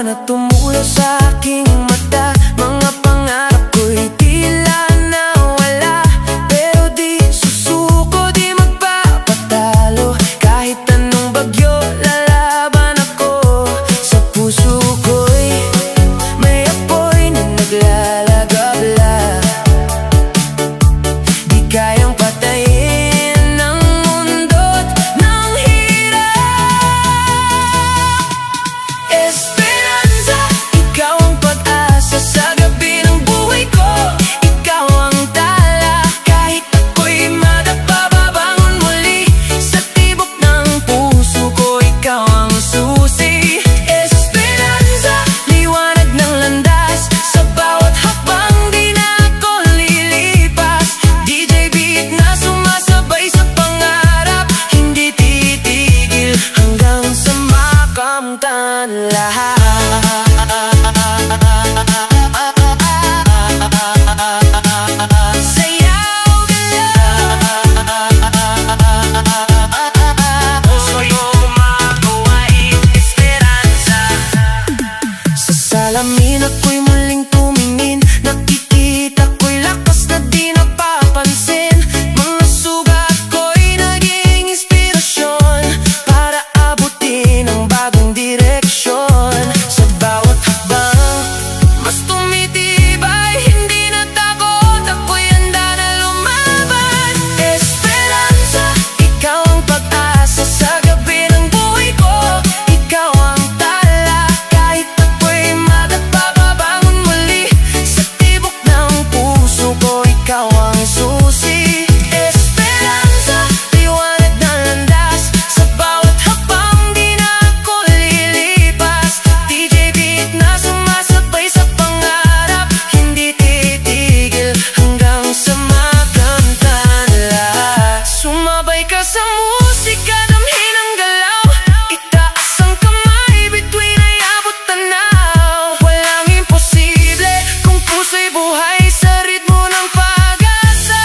na tumulong sa aking mata. Mga pangarap ko'y tila nawala, pero di susuko, di magpapatalo. Kahit anong bagyo, lalaban ako. Sa puso ko'y may apoy na naglalagabla. Di kayang patayin ng mundo't ng hirap. Esperanza, ikaw ang pag-asa sa gabi ng buhay ko. Ikaw ang tala, kahit ako'y madapa, babangon muli. Sa tibok ng puso ko, ikaw ang susi. Esperanza, liwanag ng landas sa bawat hakbang, di na ako lilipas. DJ beat na sumasabay sa pangarap, hindi titigil hanggang sa makamtan lahat. Sayaw galaw, puso'y kumakawain, esperanza. Sa salamin ako'y muling tumingin, nakikita ko'y lakas na di napapansin. Mga sugat ko'y naging inspirasyon para abutin ang bagong direksyon. Sa bawat hakbang, mas tumitibay, hindi na takot, ako'y handa na lumaban. Esperanza, ikaw ang pag-asa sa gabi ng buhay ko. Ikaw ang tala, kahit ako'y madapa, babangon muli. Sa tibok ng puso ko, ikaw ang susi. Esperanza, liwanag ng landas sa bawat hakbang, di na ako lilipas. DJ beat na sumasabay sa pangarap, hindi titigil hanggang sa makamtan lahat. Sumabay ka sa musika, damhin ang galaw. Itaas ang kamay, bituin ay abot tanaw. Walang imposible kung puso'y buhay sa ritmo ng pag-asa.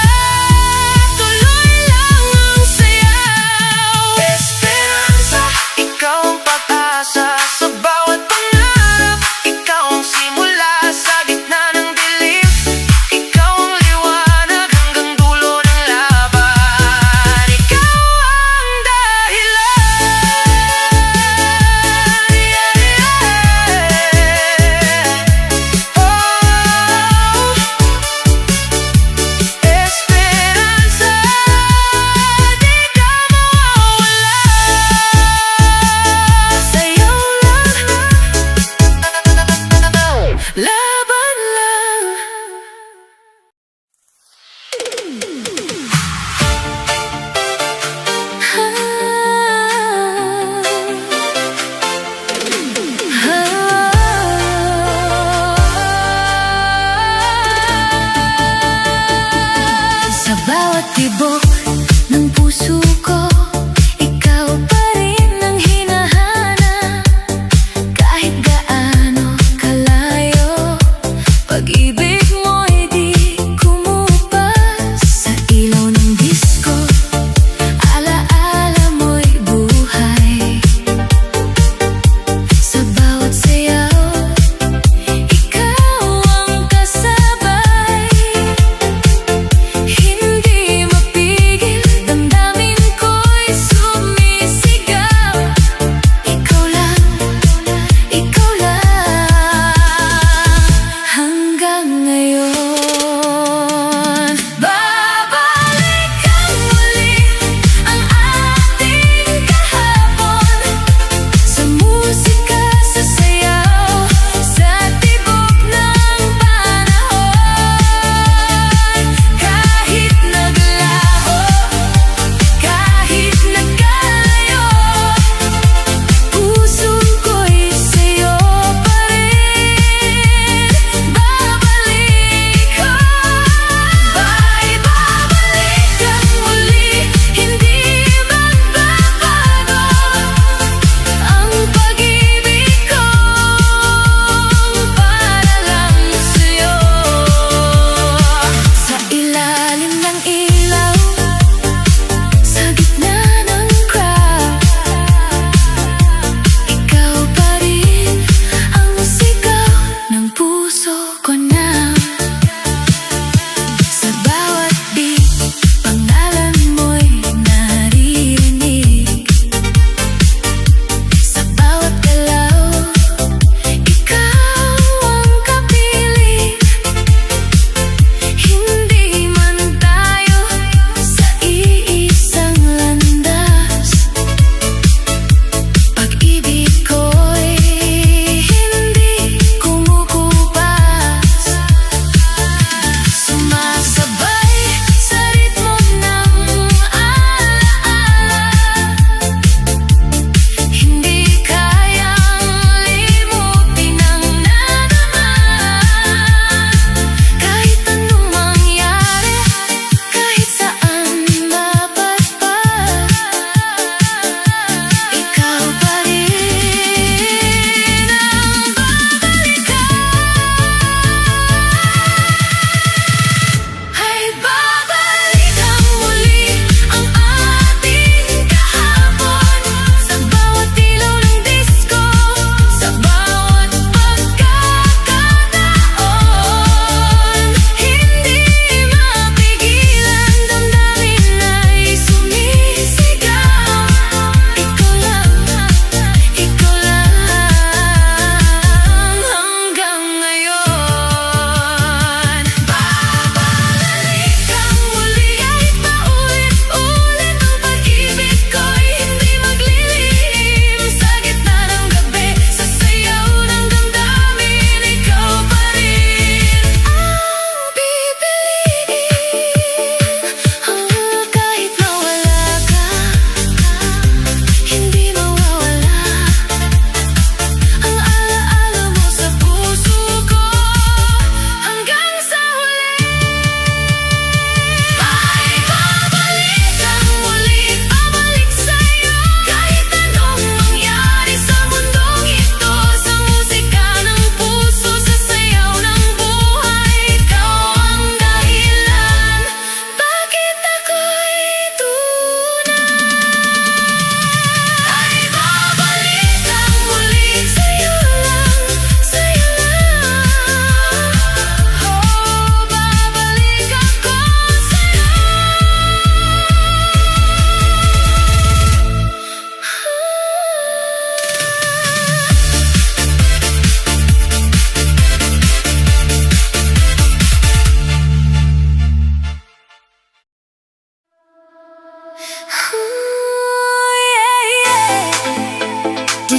Tuloy lang ang sayaw. Esperanza, ikaw ang pag-asa sa bawat pangarap. Ikaw ang simula sa gitna ng dilim. Ikaw ang liwanag hanggang dulo ng laban. Ikaw ang dahilan. Esperanza, di ka mawawala. Sayaw lang, laban lang. Sa bawat tibok ng puso ko, ikaw pa rin ang hinahanap. Kahit gaano kalayo, pag-ibig mo'y di kumupas. Sa ilaw ng disco, alaala mo'y buhay. Sa bawat sayaw, ikaw ang kasabay. Hindi mapigil, damdamin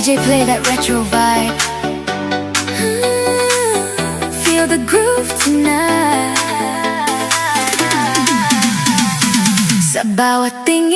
DJ play that retro vibe. Feel the groove tonight. Sa bawat tingin